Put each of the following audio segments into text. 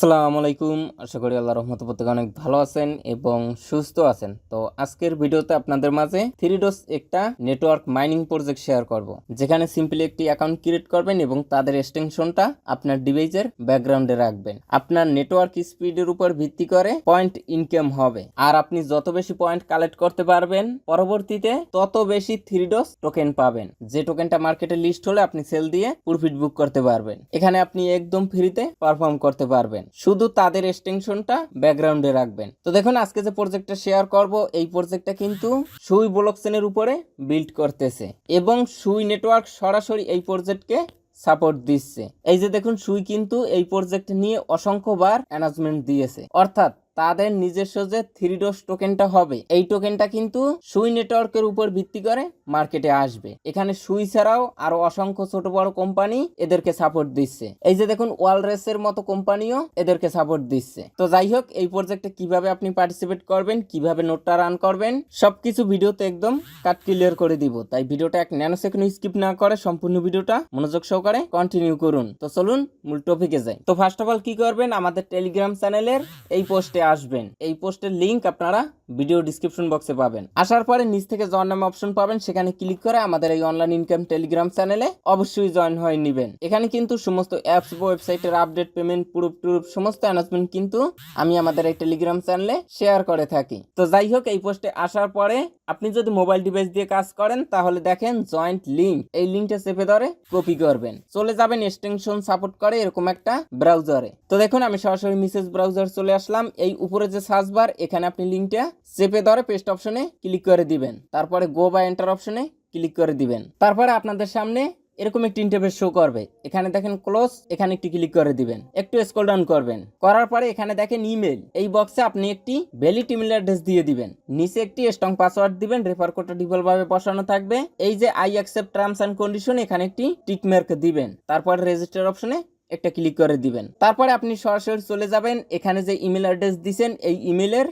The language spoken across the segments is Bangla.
আসসালামু আলাইকুম। আশা করি আল্লাহর রহমতে প্রত্যেকে অনেক ভালো আছেন এবং সুস্থ আছেন। তো আজকের ভিডিওতে আপনাদের মাঝে থ্রিডোস একটা নেটওয়ার্ক মাইনিং প্রজেক্ট শেয়ার করব, যেখানে সিম্পলি একটি অ্যাকাউন্ট ক্রিয়েট করবেন এবং তাদের এক্সটেনশনটা আপনার ডিভাইসের ব্যাকগ্রাউন্ডে রাখবেন। আপনার নেটওয়ার্ক স্পিডের উপর ভিত্তি করে পয়েন্ট ইনকাম হবে, আর আপনি যত বেশি পয়েন্ট কালেক্ট করতে পারবেন পরবর্তীতে তত বেশি থ্রিডোস টোকেন পাবেন। যে টোকেনটা মার্কেটে লিস্ট হলে আপনি সেল দিয়ে প্রফিট বুক করতে পারবেন। এখানে আপনি একদম ফ্রিতে পারফর্ম করতে পারবেন, শুধু তাদের এক্সটেনশনটা ব্যাকগ্রাউন্ডে রাখবেন। তো দেখুন, আজকে যে প্রজেক্টটা শেয়ার করব, এই প্রজেক্টটা কিন্তু সুই ব্লকচেনের উপরে বিল্ড করতেছে এবং সুই নেটওয়ার্ক সরাসরি এই প্রজেক্টকে সাপোর্ট দিচ্ছে। এই যে দেখুন, সুই কিন্তু এই প্রজেক্ট নিয়ে অসংখ্যবার অ্যানাউন্সমেন্ট দিয়েছে, অর্থাৎ তাদের নিজস্ব যে থ্রিডোস টোকেনটা হবে, এই টোকেনটা কিন্তু সুই নেটওয়ার্কের উপর ভিত্তি করে মার্কেটে আসবে। এখানে সুই ছাড়াও আরো অসংখ্য ছোট বড় কোম্পানি এদেরকে সাপোর্ট দিচ্ছে। এই যে দেখুন, ওয়ালরেসের মতো কোম্পানিও এদেরকে সাপোর্ট দিচ্ছে। তো যাই হোক, এই প্রজেক্টে কিভাবে আপনি পার্টিসিপেট করবেন, কিভাবে নোটটা রান করবেন, সবকিছু ভিডিওতে একদম কাট ক্লিয়ার করে দিব। তাই ভিডিওটা এক ন্যানো সেকেন্ড স্কিপ না করে সম্পূর্ণ ভিডিওটা মনোযোগ সহকারে কন্টিনিউ করুন। তো চলুন মূল টপিকে যাই। তো ফার্স্ট অফ অল কি করবেন, আমাদের টেলিগ্রাম চ্যানেলের এই পোস্টে আসবেন। এই পোস্টের লিংক আপনারা ভিডিও ডিসক্রিপশন বক্সে পাবেন। আসার পরে নিচ থেকে জয়েন নামে অপশন পাবেন, সেখানে ক্লিক করে আমাদের এই অনলাইন ইনকাম টেলিগ্রাম চ্যানেলে অবশ্যই জয়েন হয়ে নেবেন। এখানে কিন্তু সমস্ত অ্যাপস ওয়েবসাইটের আপডেট, পেমেন্ট, প্রুফ সমস্ত অ্যানাউন্সমেন্ট কিন্তু আমি আমাদের এই টেলিগ্রাম চ্যানেলে শেয়ার করে থাকি। তো যাই হোক, এই পোস্টে আসার পরে আপনি যদি মোবাইল ডিভাইস দিয়ে কাজ করেন তাহলে দেখেন জয়েন্ট লিংক, এই লিংকটা চেপে ধরে কপি করবেন, চলে যাবেন এক্সটেনশন সাপোর্ট করে এরকম একটা ব্রাউজারে। তো দেখুন, আমি সরাসরি মেসেজ ব্রাউজার চলে আসলাম। এই উপরে যে সার্চ বার, এখানে আপনি লিংকটা চেপে ধরে পেস্ট অপশনে ক্লিক করে দিবেন, তারপরে গো বা এন্টার অপশনে ক্লিক করে দিবেন। তারপরে আপনাদের সামনে এরকম একটি ইন্টারফেস শো করবে। এখানে দেখেন ক্লোজ, এখানে একটি ক্লিক করে দিবেন, একটু স্ক্রল ডাউন করবেন। করার পরে এখানে দেখেন ইমেল, এই বক্সে আপনি একটি ভ্যালিড ইমেল অ্যাড্রেস দিয়ে দিবেন, নিচে একটি স্ট্রং পাসওয়ার্ড দিবেন, রেফার কোডটা ডিফল্ট ভাবে বসানো থাকবে। এই যে I accept terms and condition, এখানে একটি টিক মার্ক দিবেন, তারপর রেজিস্টার অপশনে একটা ক্লিক করে দিবেন। তারপরে আপনি সরাসরি চলে যাবেন এখানে যে ইমেল অ্যাড্রেস দিবেন এই ইমেলের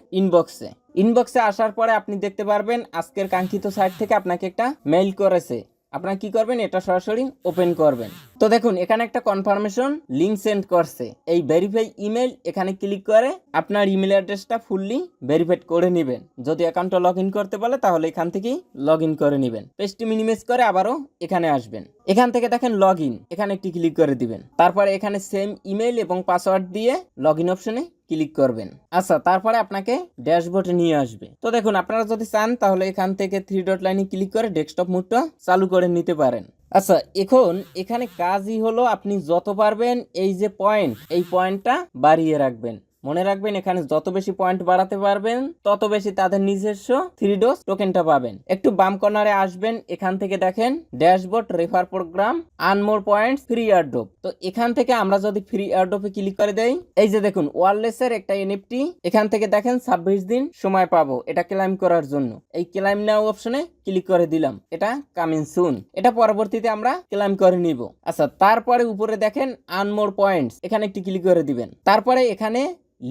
ইনবক্সে আসার পরে আপনি দেখতে পারবেন আজকের কাঙ্ক্ষিত সাইট থেকে আপনাকে একটা মেইল করেছে। আপনারা কি করবেন, এটা সরাসরি ওপেন করবেন। তো দেখুন, এখানে একটা কনফার্মেশন লিংক সেন্ড করছে, এই ভেরিফাই ইমেল, এখানে ক্লিক করে আপনার ইমেল অ্যাড্রেসটা ফুললি ভেরিফাইড করে নেবেন। যদি অ্যাকাউন্টটা লগ ইন করতে বলে তাহলে এখান থেকেই লগ ইন করে নেবেন। পেজটি মিনিমাইজ করে আবারও এখানে আসবেন। এখান থেকে দেখেন লগ ইন, এখানে একটি ক্লিক করে দিবেন। তারপরে এখানে সেম ইমেল এবং পাসওয়ার্ড দিয়ে লগ ইন অপশনে ক্লিক করবেন। আচ্ছা, তারপরে আপনাকে ড্যাশবোর্ডে নিয়ে আসবে। তো দেখুন, আপনারা যদি চান তাহলে এখান থেকে 3 ডট লাইনে ক্লিক করে ডেস্কটপ মোডটা চালু করে নিতে পারেন। আচ্ছা, এখন এখানে কাজই হলো আপনি যত পারবেন এই যে পয়েন্ট, এই পয়েন্টটা বাড়িয়ে রাখবেন। মনে রাখবেন, এখানে যত বেশি পয়েন্ট বাড়াতে পারবেন তত বেশি তাদের নিজস্ব থ্রিডোস টোকেনটা পাবেন। একটু বাম কর্নারে আসবেন, এখান থেকে দেখেন dashboard, refer program, earn more points, free airdrop. তো এখান থেকে আমরা যদি ফ্রি এয়ারড্রপে ক্লিক করে দেই, এই যে দেখুন ওয়ারলেসের একটা এনএফটি, এখান থেকে দেখেন 26 দিন সময় পাবো এটা ক্লেম করার জন্য। এই ক্লেম নাও অপশনে ক্লিক করে দিলাম, এটা কামিং সুন, এটা পরবর্তীতে আমরা ক্লেম করে নিব। আচ্ছা, তারপরে উপরে দেখেন আর্ন মোর পয়েন্টস, এখানে একটি ক্লিক করে দিবেন। তারপরে এখানে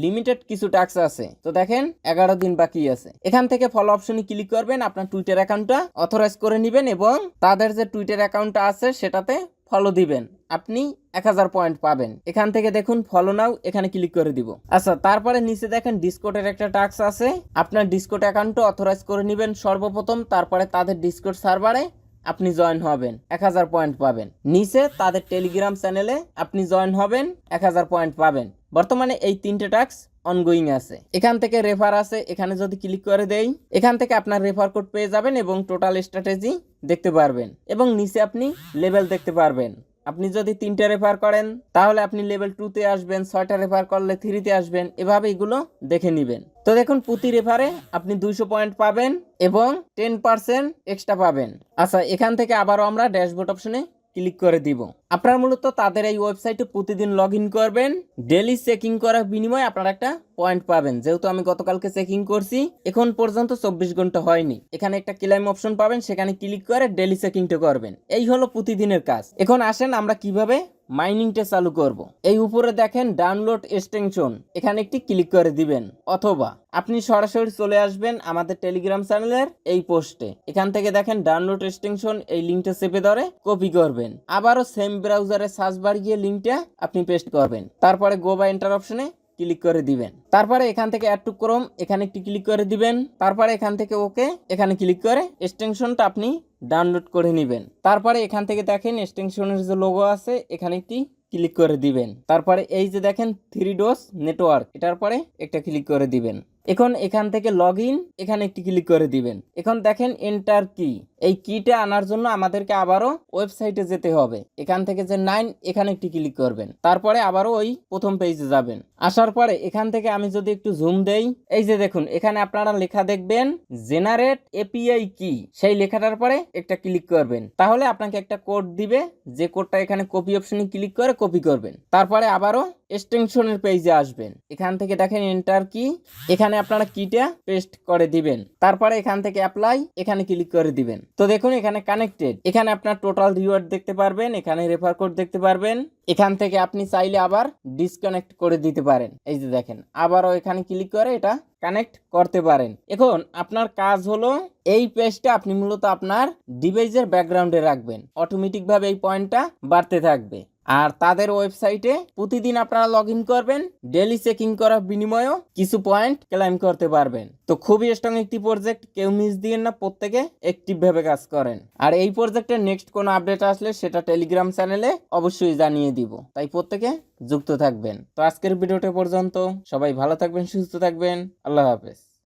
লিমিটেড কিছু টাস্ক আছে, তো দেখেন 11 দিন বাকি আছে। এখান থেকে ফলো অপশনে ক্লিক করবেন, আপনার টুইটার অ্যাকাউন্টটা অথরাইজ করে নেবেন এবং তাদের যে টুইটার অ্যাকাউন্টটা আছে সেটাতে ফলো দিবেন, আপনি 1000 পয়েন্ট পাবেন। এখান থেকে দেখুন ফলো নাও, এখানে ক্লিক করে দিব। আচ্ছা, তারপরে নিচে দেখেন ডিসকর্ডের একটা টাস্ক আছে, আপনার ডিসকর্ড অ্যাকাউন্টটা অথরাইজ করে নেবেন সর্বপ্রথম, তারপরে তাদের ডিসকর্ড সার্ভারে আপনি জয়েন হবেন, 1000 পয়েন্ট পাবেন। নিচে তাদের টেলিগ্রাম চ্যানেলে আপনি জয়েন হবেন, 1000 পয়েন্ট পাবেন। বর্তমানে এই 3টে টাস্ক অনগোয়িং আছে। এখান থেকে রেফার আছে, এখানে যদি ক্লিক করে দেই এখান থেকে আপনার রেফার কোড পেয়ে যাবেন এবং টোটাল স্ট্র্যাটেজি দেখতে পারবেন এবং নিচে আপনি লেভেল দেখতে পারবেন। আপনি যদি 3টে রেফার করেন তাহলে আপনি লেভেল 2তে আসবেন, 6টা রেফার করলে 3তে আসবেন, এভাবে এগুলো দেখে নেবেন। তো দেখুন, প্রতি রেফারে আপনি 200 পয়েন্ট পাবেন এবং 10% এক্সট্রা পাবেন। আচ্ছা, এখান থেকে আবারও আমরা ড্যাশবোর্ড অপশনে ক্লিক করে দিব। আপনারা মূলত তাদের এই ওয়েবসাইটে প্রতিদিন লগ ইন করবেন, ডেলি চেকিং করার বিনিময়ে আপনারা একটা পয়েন্ট পাবেন। যেহেতু আমি গতকালকে চেকিং করছি, এখন পর্যন্ত 24 ঘন্টা হয়নি, এখানে একটা ক্লেম অপশন পাবেন, সেখানে ক্লিক করে ডেলি চেকিংটা করবেন। এই হলো প্রতিদিনের কাজ। এখন আসেন আমরা কিভাবে মাইনিংটা চালু করব। এই উপরে দেখেন ডাউনলোড এক্সটেনশন, এখানে একটি ক্লিক করে দিবেন, অথবা আপনি সরাসরি চলে আসবেন আমাদের টেলিগ্রাম চ্যানেলের এই পোস্টে। এখান থেকে দেখেন ডাউনলোড এক্সটেনশন, এই লিঙ্কটা চেপে ধরে কপি করবেন, আবারও সেম ব্রাউজারে সার্চ বার গিয়ে লিঙ্কটা আপনি পেস্ট করবেন, তারপরে গো বা এন্টার অপশনে ক্লিক করে দিবেন। তারপরে এখান থেকে অ্যাড টু ক্রোম এখানে একটি ক্লিক করে দিবেন। তারপরে এখান থেকে ওকে এখানে ক্লিক করে এক্সটেনশনটা আপনি ডাউনলোড করে নেবেন। তারপরে এখান থেকে দেখেন এক্সটেনশনের যে লোগো আছে এখানে একটি ক্লিক করে দিবেন। তারপরে এই যে দেখেন 3DOS নেটওয়ার্ক, এটার পরে একটা ক্লিক করে দিবেন। এখন এখান থেকে লগ ইন এখানে একটি ক্লিক করে দিবেন। এখন দেখেন এন্টার কি, এই কিটা আনার জন্য আমাদেরকে আবারও ওয়েবসাইটে যেতে হবে। এখান থেকে যে 9 এখানে একটি ক্লিক করবেন, তারপরে আবারও ওই প্রথম পেজে যাবেন। আসার পরে এখান থেকে আমি যদি একটু জুম দেই, এই যে দেখুন এখানে আপনারা লেখা দেখবেন জেনারেট এপিআই কি, সেই লেখাটার পরে একটা ক্লিক করবেন, তাহলে আপনাকে একটা কোড দিবে, যে কোডটা এখানে কপি অপশনে ক্লিক করে কপি করবেন। তারপরে আবারও এক্সটেনশনের পেজে আসবেন। এখান থেকে দেখেন এন্টার কি, এখানে আপনারা কিটা পেস্ট করে দিবেন। তারপরে এখান থেকে অ্যাপ্লাই এখানে ক্লিক করে দিবেন। তো দেখুন এখানে কানেক্টেড, এখানে আপনার টোটাল রিওয়ার্ড দেখতে পারবেন, এখানে রেফার কোড দেখতে পারবেন। এখান থেকে আপনি চাইলে আবার ডিসকানেক্ট করে দিতে পারেন। এই যে দেখেন আবারও এখানে ক্লিক করে এটা কানেক্ট করতে পারেন। এখন আপনার কাজ হলো এই পেজটা আপনি মূলত আপনার ডিভাইসের ব্যাকগ্রাউন্ডে রাখবেন, অটোমেটিক ভাবে এই পয়েন্টটা বাড়তে থাকবে। আর তাদের ওয়েবসাইটে প্রতিদিন আপনারা লগ ইন করবেন, ডেইলি চেকিং করার বিনিময়েও কিছু পয়েন্ট ক্লেম করতে পারবেন। তো খুবই স্ট্রং একটি প্রজেক্ট, কেউ মিস দিয়েন না, প্রত্যেকে অ্যাক্টিভ ভাবে কাজ করেন। আর এই প্রজেক্টের নেক্সট কোনো আপডেট আসলে সেটা টেলিগ্রাম চ্যানেলে অবশ্যই জানিয়ে দিব, তাই প্রত্যেকে যুক্ত থাকবেন। তো আজকের ভিডিওটা পর্যন্ত, সবাই ভালো থাকবেন, সুস্থ থাকবেন, আল্লাহ হাফেজ।